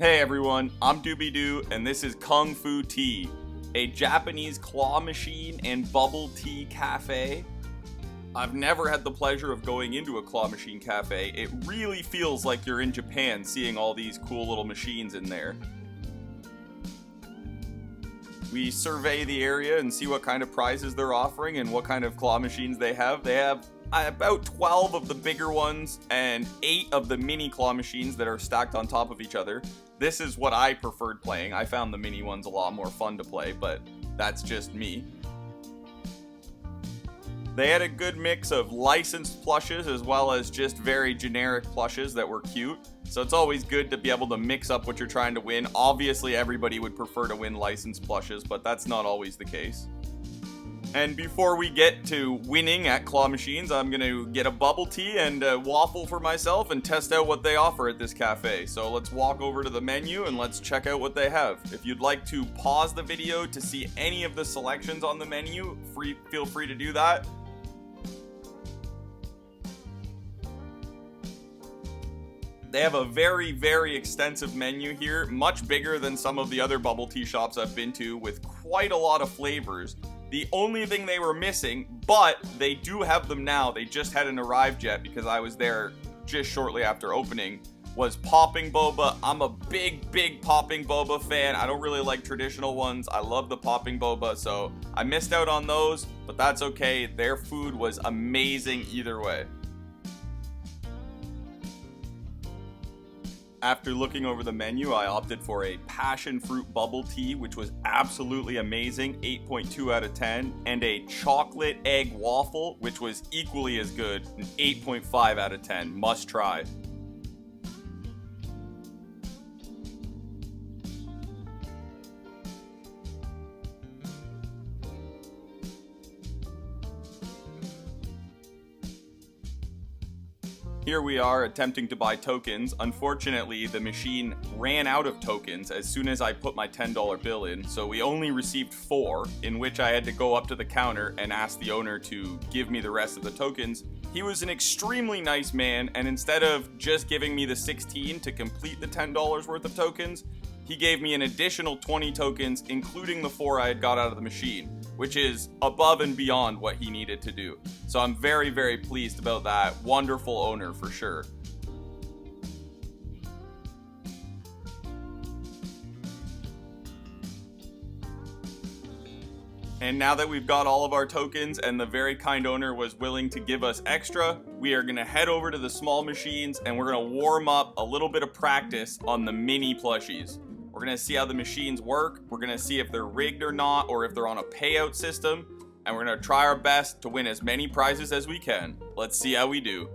Hey everyone, I'm Doobby Doo, and this is Kung Fu Tea, a Japanese claw machine and bubble tea cafe. I've never had the pleasure of going into a claw machine cafe. It really feels like you're in Japan seeing all these cool little machines in there. We survey the area and see what kind of prizes they're offering and what kind of claw machines they have. They have about 12 of the bigger ones and 8 of the mini claw machines that are stacked on top of each other. This is what I preferred playing. I found the mini ones a lot more fun to play, but that's just me. They had a good mix of licensed plushes as well as just very generic plushes that were cute. So it's always good to be able to mix up what you're trying to win. Obviously, everybody would prefer to win licensed plushes, but that's not always the case. And before we get to winning at claw machines, I'm going to get a bubble tea and a waffle for myself and test out what they offer at this cafe. So let's walk over to the menu and let's check out what they have. If you'd like to pause the video to see any of the selections on the menu, feel free to do that. They have a very, very extensive menu here, much bigger than some of the other bubble tea shops I've been to, with quite a lot of flavors. The only thing they were missing, but they do have them now, they just hadn't arrived yet because I was there just shortly after opening, was popping boba. I'm a big popping boba fan. I don't really like traditional ones. I love the popping boba, so I missed out on those, but that's okay. Their food was amazing either way. After looking over the menu, I opted for a passion fruit bubble tea, which was absolutely amazing, 8.2 out of 10, and a chocolate egg waffle, which was equally as good, an 8.5 out of 10, must try. Here we are attempting to buy tokens. Unfortunately, the machine ran out of tokens as soon as I put my $10 bill in, so we only received 4, in which I had to go up to the counter and ask the owner to give me the rest of the tokens. He was an extremely nice man, and instead of just giving me the 16 to complete the $10 worth of tokens, he gave me an additional 20 tokens, including the 4 I had got out of the machine, which is above and beyond what he needed to do. So I'm very, very pleased about that. Wonderful owner for sure. And now that we've got all of our tokens and the very kind owner was willing to give us extra, we are gonna head over to the small machines and we're gonna warm up a little bit of practice on the mini plushies. We're gonna see how the machines work. We're gonna see if they're rigged or not, or if they're on a payout system. And we're gonna try our best to win as many prizes as we can. Let's see how we do.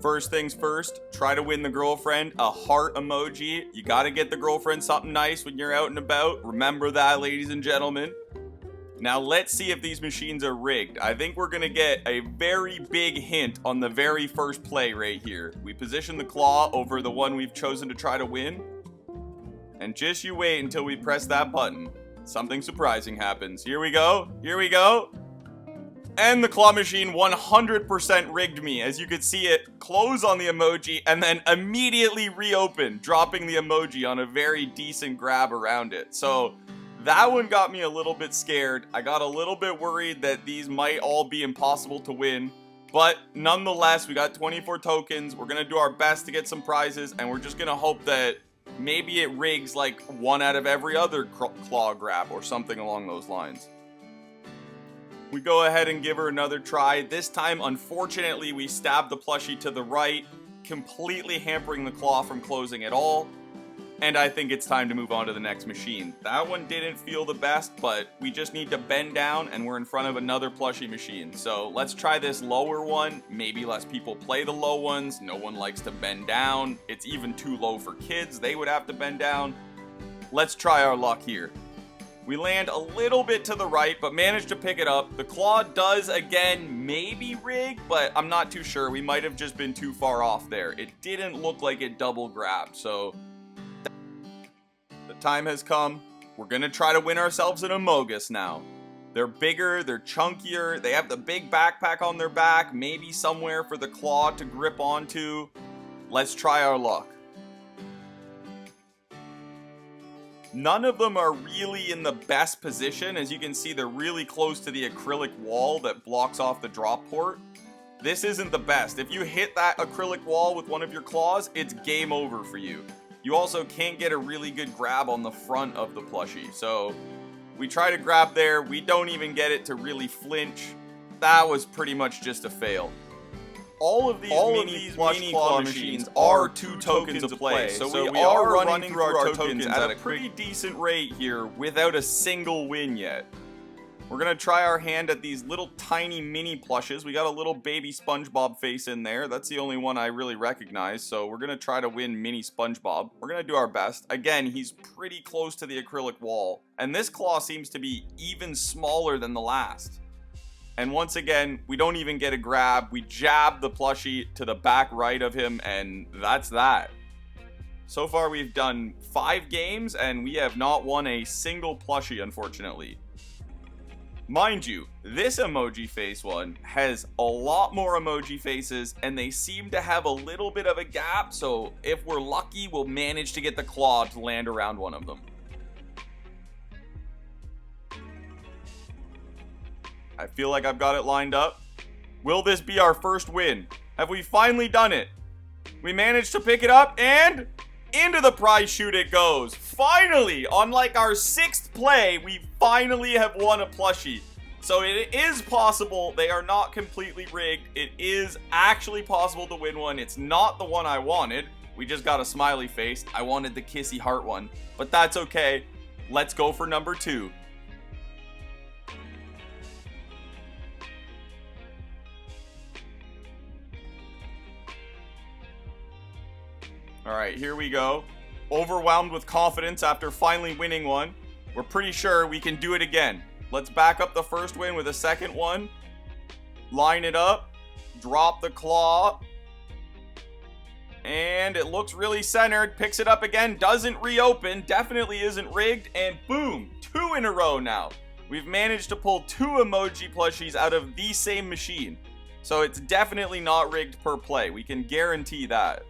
First things first, try to win the girlfriend a heart emoji. You gotta get the girlfriend something nice when you're out and about. Remember that, ladies and gentlemen. Now let's see if these machines are rigged. I think we're gonna get a very big hint on the very first play right here. We position the claw over the one we've chosen to try to win. And just you wait until we press that button. Something surprising happens. Here we go. Here we go. And the claw machine 100% rigged me. As you could see it close on the emoji and then immediately reopen, dropping the emoji on a very decent grab around it. So that one got me a little bit scared. I got a little bit worried that these might all be impossible to win. But nonetheless, we got 24 tokens. We're going to do our best to get some prizes. And we're just going to hope that maybe it rigs like one out of every other claw grab or something along those lines. We go ahead and give her another try. This time, unfortunately, we stab the plushie to the right, completely hampering the claw from closing at all. And I think it's time to move on to the next machine. That one didn't feel the best, but we just need to bend down and we're in front of another plushie machine. So let's try this lower one. Maybe less people play the low ones. No one likes to bend down. It's even too low for kids. They would have to bend down. Let's try our luck here. We land a little bit to the right, but manage to pick it up. The claw does, again, maybe rig, but I'm not too sure. We might have just been too far off there. It didn't look like it double grabbed, so the time has come. We're gonna try to win ourselves an Amogus now. They're bigger, they're chunkier, they have the big backpack on their back, maybe somewhere for the claw to grip onto. Let's try our luck. None of them are really in the best position. As you can see, they're really close to the acrylic wall that blocks off the drop port. This isn't the best. If you hit that acrylic wall with one of your claws, it's game over for you. You also can't get a really good grab on the front of the plushie. So we try to grab there. We don't even get it to really flinch. That was pretty much just a fail. All of these mini claw machines are 2 tokens of play. So we are running through our tokens at a pretty decent rate here without a single win yet. We're going to try our hand at these little tiny mini plushes. We got a little baby SpongeBob face in there. That's the only one I really recognize. So we're going to try to win mini SpongeBob. We're going to do our best. Again, he's pretty close to the acrylic wall. And this claw seems to be even smaller than the last. And once again, we don't even get a grab. We jab the plushie to the back right of him, and that's that. So far, we've done 5 games, and we have not won a single plushie, unfortunately. Mind you, this emoji face one has a lot more emoji faces, and they seem to have a little bit of a gap, so if we're lucky, we'll manage to get the claw to land around one of them. I feel like I've got it lined up. Will this be our first win? Have we finally done it? We managed to pick it up, and into the prize chute it goes. Finally, on like our 6th play, we finally have won a plushie. So it is possible. They are not completely rigged. It is actually possible to win one. It's not the one I wanted. We just got a smiley face. I wanted the kissy heart one, but that's okay. Let's go for number 2. All right, here we go. Overwhelmed with confidence after finally winning one. We're pretty sure we can do it again. Let's back up the first win with a second one. Line it up. Drop the claw. And it looks really centered. Picks it up again. Doesn't reopen. Definitely isn't rigged. And boom, 2 in a row now. We've managed to pull 2 emoji plushies out of the same machine. So it's definitely not rigged per play. We can guarantee that.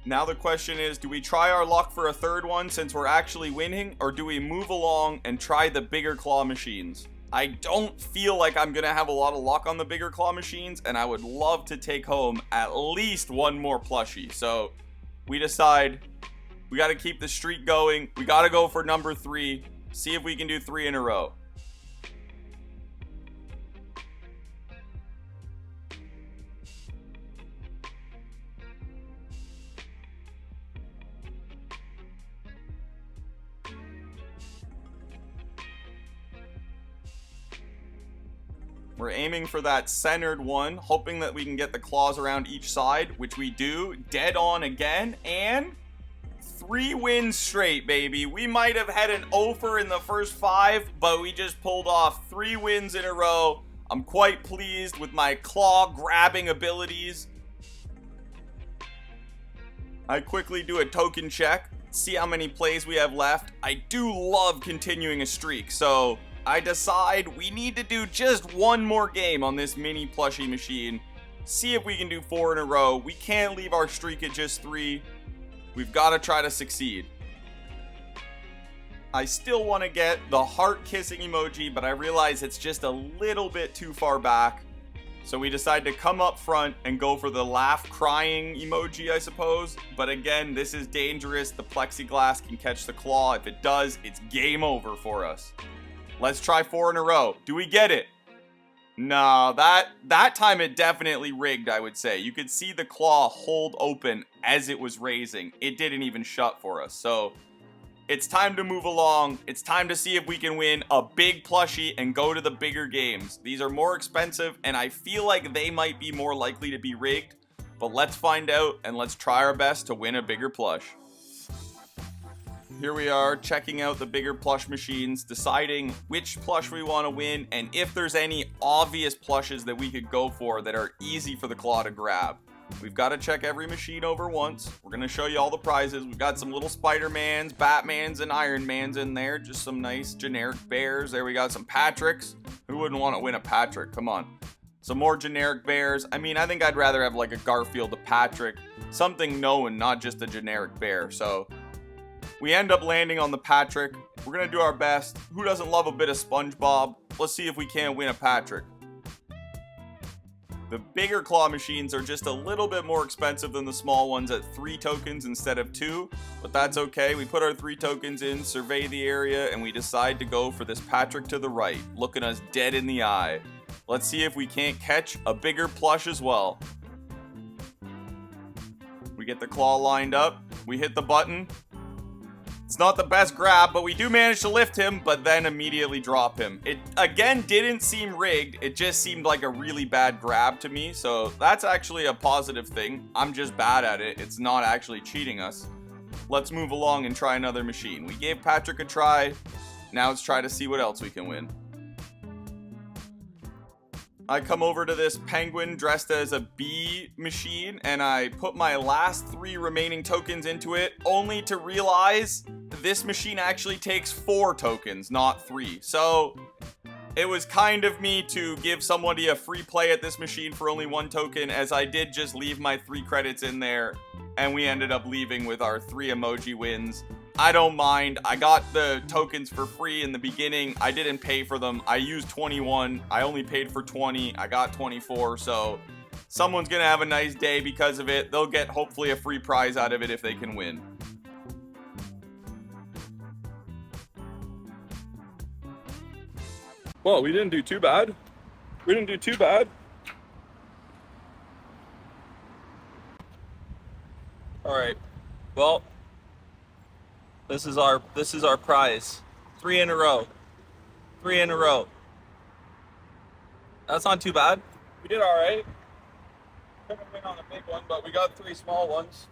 Now the question is, do we try our luck for a third one since we're actually winning, or do we move along and try the bigger claw machines? I don't feel like I'm going to have a lot of luck on the bigger claw machines, and I would love to take home at least 1 more plushie. So we decide we got to keep the streak going. We got to go for number 3, see if we can do 3 in a row. We're aiming for that centered one, hoping that we can get the claws around each side, which we do. Dead on again, and 3 wins straight, baby. We might have had an offer in the first 5, but we just pulled off 3 wins in a row. I'm quite pleased with my claw grabbing abilities. I quickly do a token check, see how many plays we have left. I do love continuing a streak, so I decide we need to do just 1 more game on this mini plushie machine. See if we can do 4 in a row. We can't leave our streak at just 3. We've got to try to succeed. I still want to get the heart kissing emoji, but I realize it's just a little bit too far back. So we decide to come up front and go for the laugh crying emoji, I suppose. But again, this is dangerous. The plexiglass can catch the claw. If it does, it's game over for us. Let's try 4 in a row. Do we get it? No, that time it definitely rigged, I would say. You could see the claw hold open as it was raising. It didn't even shut for us. So it's time to move along. It's time to see if we can win a big plushie and go to the bigger games. These are more expensive, and I feel like they might be more likely to be rigged. But let's find out, and let's try our best to win a bigger plush. Here we are, checking out the bigger plush machines, deciding which plush we want to win, and if there's any obvious plushes that we could go for that are easy for the claw to grab. We've got to check every machine over once. We're going to show you all the prizes. We've got some little Spider-Mans, Batmans, and Iron Mans in there. Just some nice generic bears. There we got some Patricks. Who wouldn't want to win a Patrick? Come on. Some more generic bears. I mean, I think I'd rather have like a Garfield, a Patrick. Something known, not just a generic bear. So we end up landing on the Patrick. We're going to do our best. Who doesn't love a bit of SpongeBob? Let's see if we can't win a Patrick. The bigger claw machines are just a little bit more expensive than the small ones at 3 tokens instead of 2, but that's okay. We put our 3 tokens in, survey the area, and we decide to go for this Patrick to the right, looking us dead in the eye. Let's see if we can't catch a bigger plush as well. We get the claw lined up, we hit the button. It's not the best grab, but we do manage to lift him, but then immediately drop him. It, again, didn't seem rigged. It just seemed like a really bad grab to me, so that's actually a positive thing. I'm just bad at it. It's not actually cheating us. Let's move along and try another machine. We gave Patrick a try. Now let's try to see what else we can win. I come over to this penguin dressed as a bee machine, and I put my last 3 remaining tokens into it, only to realize this machine actually takes 4 tokens, not 3. So it was kind of me to give somebody a free play at this machine for only 1 token, as I did just leave my 3 credits in there, and we ended up leaving with our 3 emoji wins. I don't mind. I got the tokens for free in the beginning. I didn't pay for them. I used 21. I only paid for 20. I got 24. So someone's going to have a nice day because of it. They'll get hopefully a free prize out of it if they can win. Well, we didn't do too bad. We didn't do too bad. All right. Well, this is our prize. 3 in a row. 3 in a row. That's not too bad. We did all right. Couldn't win on a big one, but we got 3 small ones.